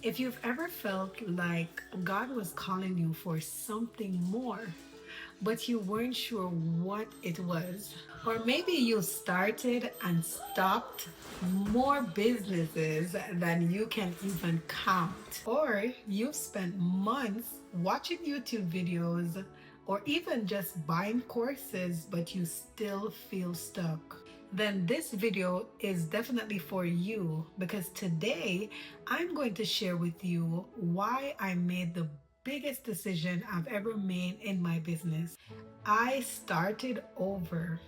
If you've ever felt like God was calling you for something more, but you weren't sure what it was, or maybe you started and stopped more businesses than you can even count, or you've spent months watching YouTube videos or even just buying courses, but you still feel stuck, then this video is definitely for you, because today I'm going to share with you why I made the biggest decision I've ever made in my business. I started over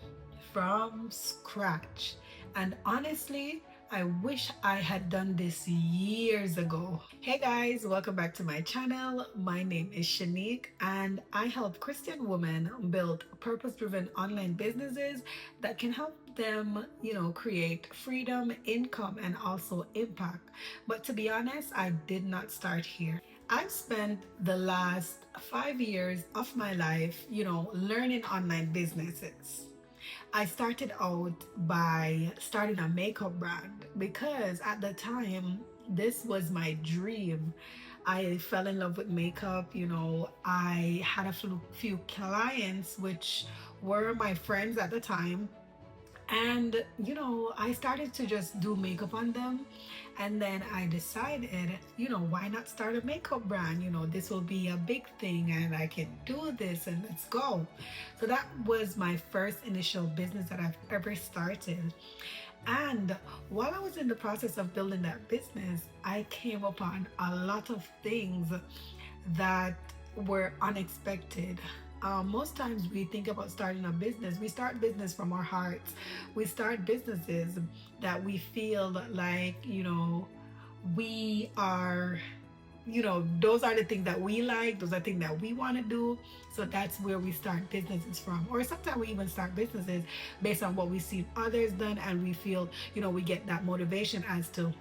from scratch, and honestly, I wish I had done this years ago. Hey guys, welcome back to my channel. My name is Shanique, and I help Christian women build purpose-driven online businesses that can help them, create freedom, income, and also impact. But to be honest, I did not start here. I've spent the last 5 years of my life, learning online businesses. I started out by starting a makeup brand because at the time, this was my dream. I fell in love with makeup. I had a few clients which were my friends at the time, and I started to just do makeup on them. And then I decided, why not start a makeup brand? This will be a big thing and I can do this, and let's go. So that was my first initial business that I've ever started. And while I was in the process of building that business, I came upon a lot of things that were unexpected. Most times we think about starting a business, we start business from our hearts. We start businesses that we feel like, we are, those are the things that we like, those are things that we want to do. So that's where we start businesses from. Or sometimes we even start businesses based on what we see others done, and we feel, we get that motivation as to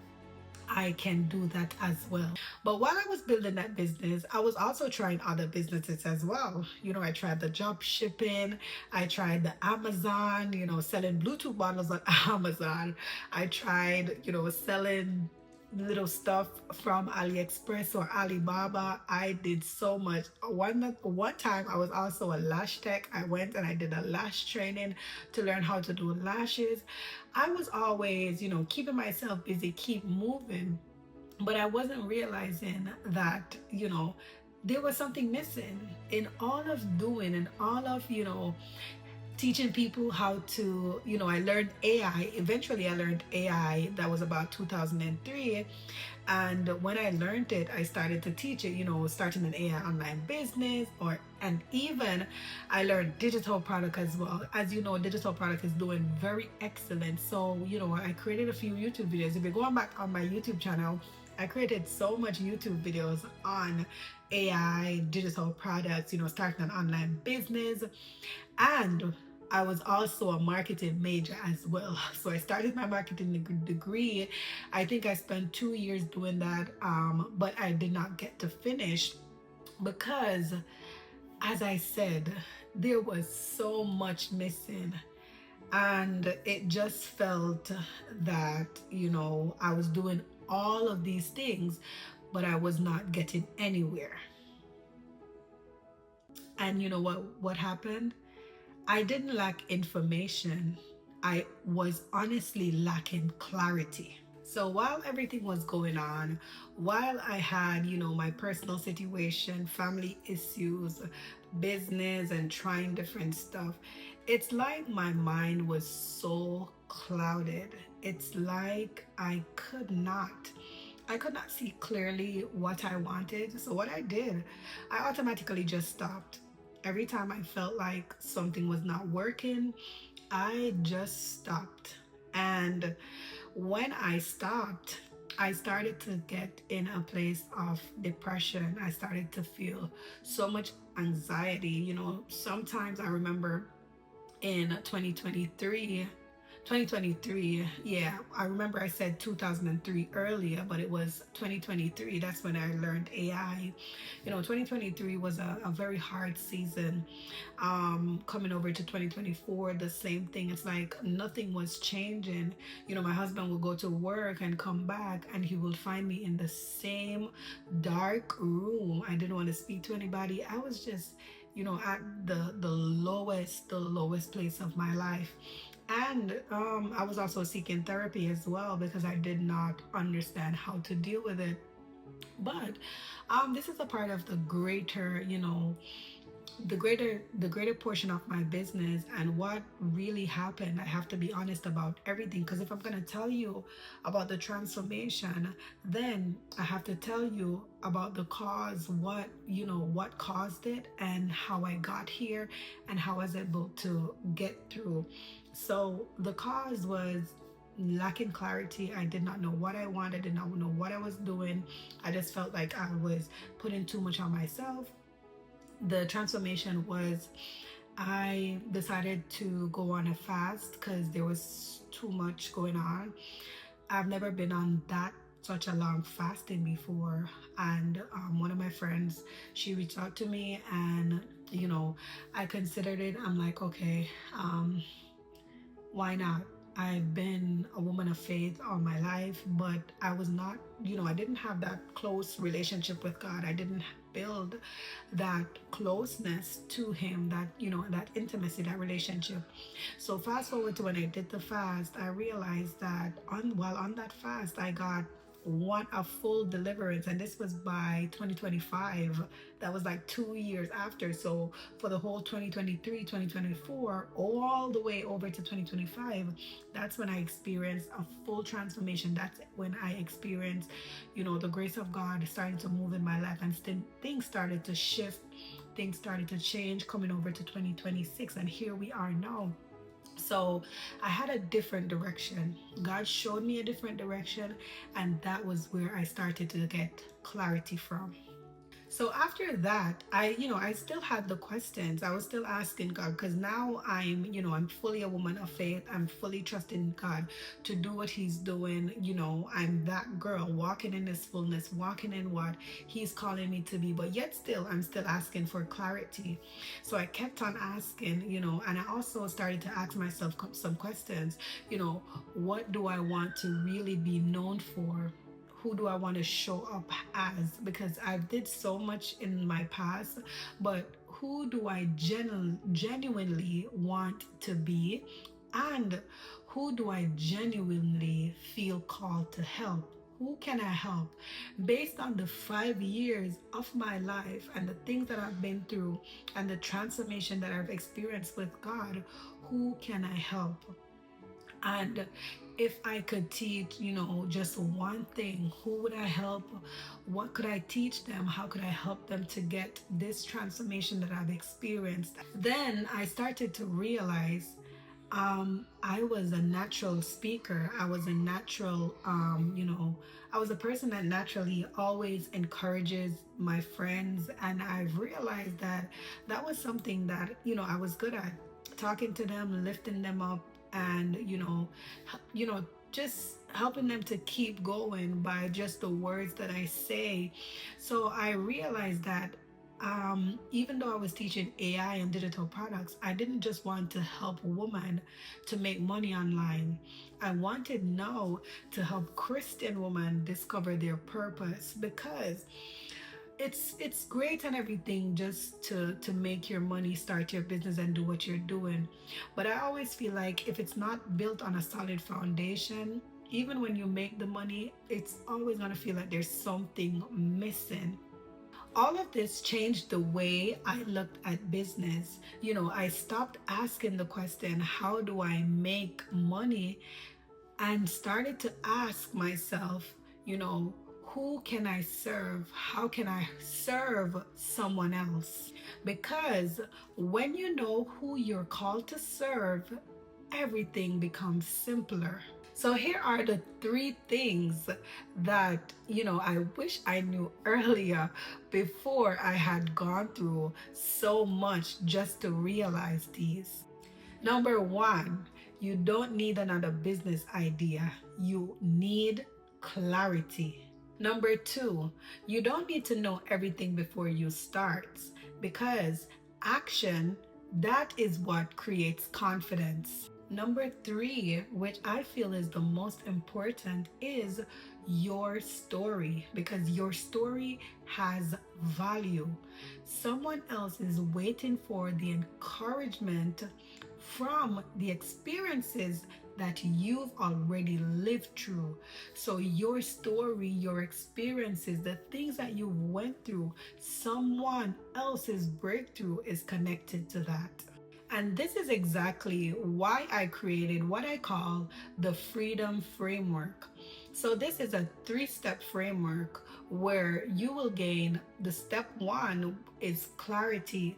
I can do that as well. But while I was building that business, I was also trying other businesses as well. I tried the job shipping, I tried the Amazon, selling Bluetooth bottles on Amazon. I tried, selling little stuff from AliExpress or Alibaba. I did so much. One time I was also a lash tech. I went and I did a lash training to learn how to do lashes. I was always, keeping myself busy, keep moving, but I wasn't realizing that, there was something missing in all of doing and all of, teaching people how to, I learned AI. Eventually I learned AI. That was about 2003. And when I learned it, I started to teach it, starting an AI online business, and even I learned digital product as well. As you know, digital product is doing very excellent. So, I created a few YouTube videos. If you're going back on my YouTube channel, I created so much YouTube videos on AI, digital products, starting an online business. And I was also a marketing major as well. So I started my marketing degree. I think I spent 2 years doing that, but I did not get to finish because, as I said, there was so much missing. And it just felt that, I was doing all of these things, but I was not getting anywhere. And you know what happened? I didn't lack information. I was honestly lacking clarity. So while everything was going on, while I had, my personal situation, family issues, business, and trying different stuff, it's like my mind was so clouded. It's like I could not see clearly what I wanted. So what I did, I automatically just stopped. Every time I felt like something was not working, I just stopped. And when I stopped, I started to get in a place of depression. I started to feel so much anxiety. Sometimes I remember in 2023, 2023. Yeah, I remember I said 2003 earlier, but it was 2023. That's when I learned AI. 2023 was a very hard season. Coming over to 2024, the same thing. It's like nothing was changing. My husband will go to work and come back, and he will find me in the same dark room. I didn't want to speak to anybody. I was just at the lowest place of my life. And I was also seeking therapy as well because I did not understand how to deal with it. But this is a part of the greater, the greater portion of my business and what really happened. I have to be honest about everything, because if I'm going to tell you about the transformation, then I have to tell you about the cause, what caused it, and how I got here, and how I was able to get through. So the cause was lacking clarity. I did not know what I wanted, did not know what I was doing. I just felt like I was putting too much on myself. The transformation was I decided to go on a fast because there was too much going on. I've never been on that such a long fasting before, and one of my friends, she reached out to me, and I considered it. I'm like, okay, why not? I've been a woman of faith all my life, but I was not, I didn't have that close relationship with God. I didn't build that closeness to Him, that intimacy, that relationship. So fast forward to when I did the fast, I realized that on that fast, I got a full deliverance, and this was by 2025. That was like 2 years after. So for the whole 2023, 2024, all the way over to 2025, that's when I experienced a full transformation. That's when I experienced the grace of God starting to move in my life, and still things started to shift, things started to change, coming over to 2026, and here we are now. So I had a different direction. God showed me a different direction, and that was where I started to get clarity from. So after that, I still had the questions. I was still asking God, because now I'm fully a woman of faith. I'm fully trusting God to do what He's doing. I'm that girl walking in His fullness, walking in what He's calling me to be. But yet still, I'm still asking for clarity. So I kept on asking, and I also started to ask myself some questions. What do I want to really be known for? Who do I want to show up as? Because I've did so much in my past, but who do I genuinely want to be? And who do I genuinely feel called to help? Who can I help? Based on the 5 years of my life and the things that I've been through and the transformation that I've experienced with God, who can I help? And if I could teach, just one thing, who would I help? What could I teach them? How could I help them to get this transformation that I've experienced? Then I started to realize I was a natural speaker. I was a natural, I was a person that naturally always encourages my friends. And I've realized that that was something that, I was good at, talking to them, lifting them up, and, just helping them to keep going by just the words that I say. So I realized that even though I was teaching AI and digital products, I didn't just want to help women to make money online. I wanted now to help Christian women discover their purpose, because it's great and everything just to make your money, start your business, and do what you're doing. But I always feel like if it's not built on a solid foundation, even when you make the money, it's always going to feel like there's something missing. All of this changed the way I looked at business. I stopped asking the question, how do I make money? And started to ask myself, who can I serve? How can I serve someone else? Because when you know who you're called to serve, everything becomes simpler. So here are the three things that, I wish I knew earlier, before I had gone through so much just to realize these. Number one, You don't need another business idea. You need clarity. Number two, you don't need to know everything before you start, because action, that is what creates confidence. Number three, which I feel is the most important, is your story, because your story has value. Someone else is waiting for the encouragement from the experiences that you've already lived through. So, your story, your experiences, the things that you went through, someone else's breakthrough is connected to that. And this is exactly why I created what I call the Freedom Framework. So, this is a 3 step framework where you will gain the step one is clarity,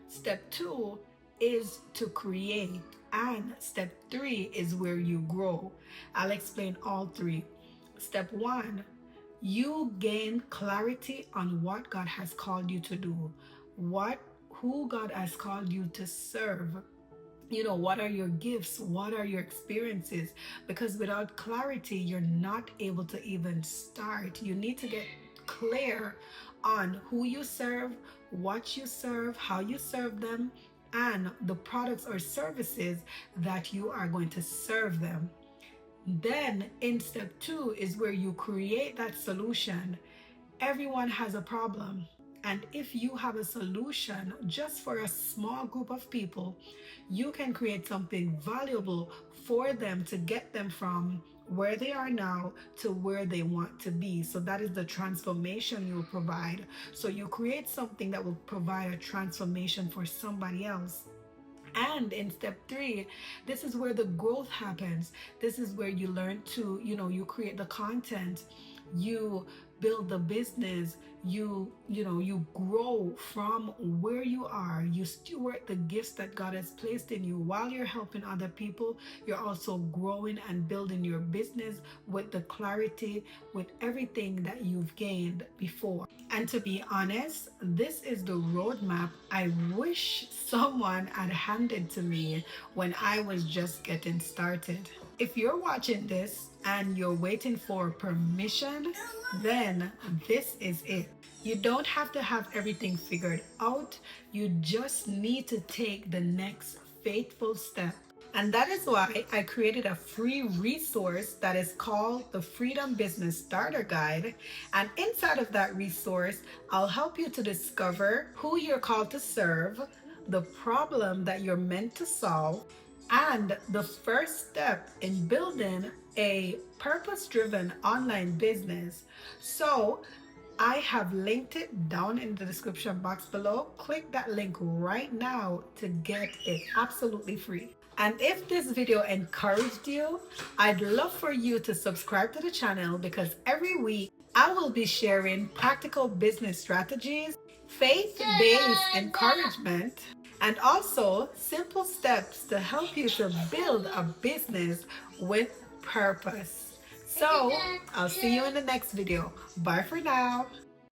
step two is to create, and step three is where you grow. I'll explain all three. Step one, you gain clarity on what God has called you to do, what who God has called you to serve. What are your gifts? What are your experiences? Because without clarity, you're not able to even start. You need to get clear on who you serve, what you serve, how you serve them, and the products or services that you are going to serve them. Then in step two is where you create that solution. Everyone has a problem. And if you have a solution just for a small group of people, you can create something valuable for them to get them from where they are now to where they want to be. So that is the transformation you provide. So you create something that will provide a transformation for somebody else. And in step three, this is where the growth happens. This is where you learn to, you create the content, you build the business, you grow from where you are. You steward the gifts that God has placed in you. While you're helping other people, you're also growing and building your business with the clarity, with everything that you've gained before. And to be honest, this is the roadmap I wish someone had handed to me when I was just getting started. If you're watching this and you're waiting for permission, then this is it. You don't have to have everything figured out. You just need to take the next faithful step. And that is why I created a free resource that is called the Freedom Business Starter Guide. And inside of that resource, I'll help you to discover who you're called to serve, the problem that you're meant to solve, and the first step in building a purpose driven online business. So, I have linked it down in the description box below. Click that link right now to get it absolutely free. And if this video encouraged you, I'd love for you to subscribe to the channel, because every week I will be sharing practical business strategies, faith-based encouragement, and also simple steps to help you to build a business with purpose. So, I'll see you in the next video. Bye for now.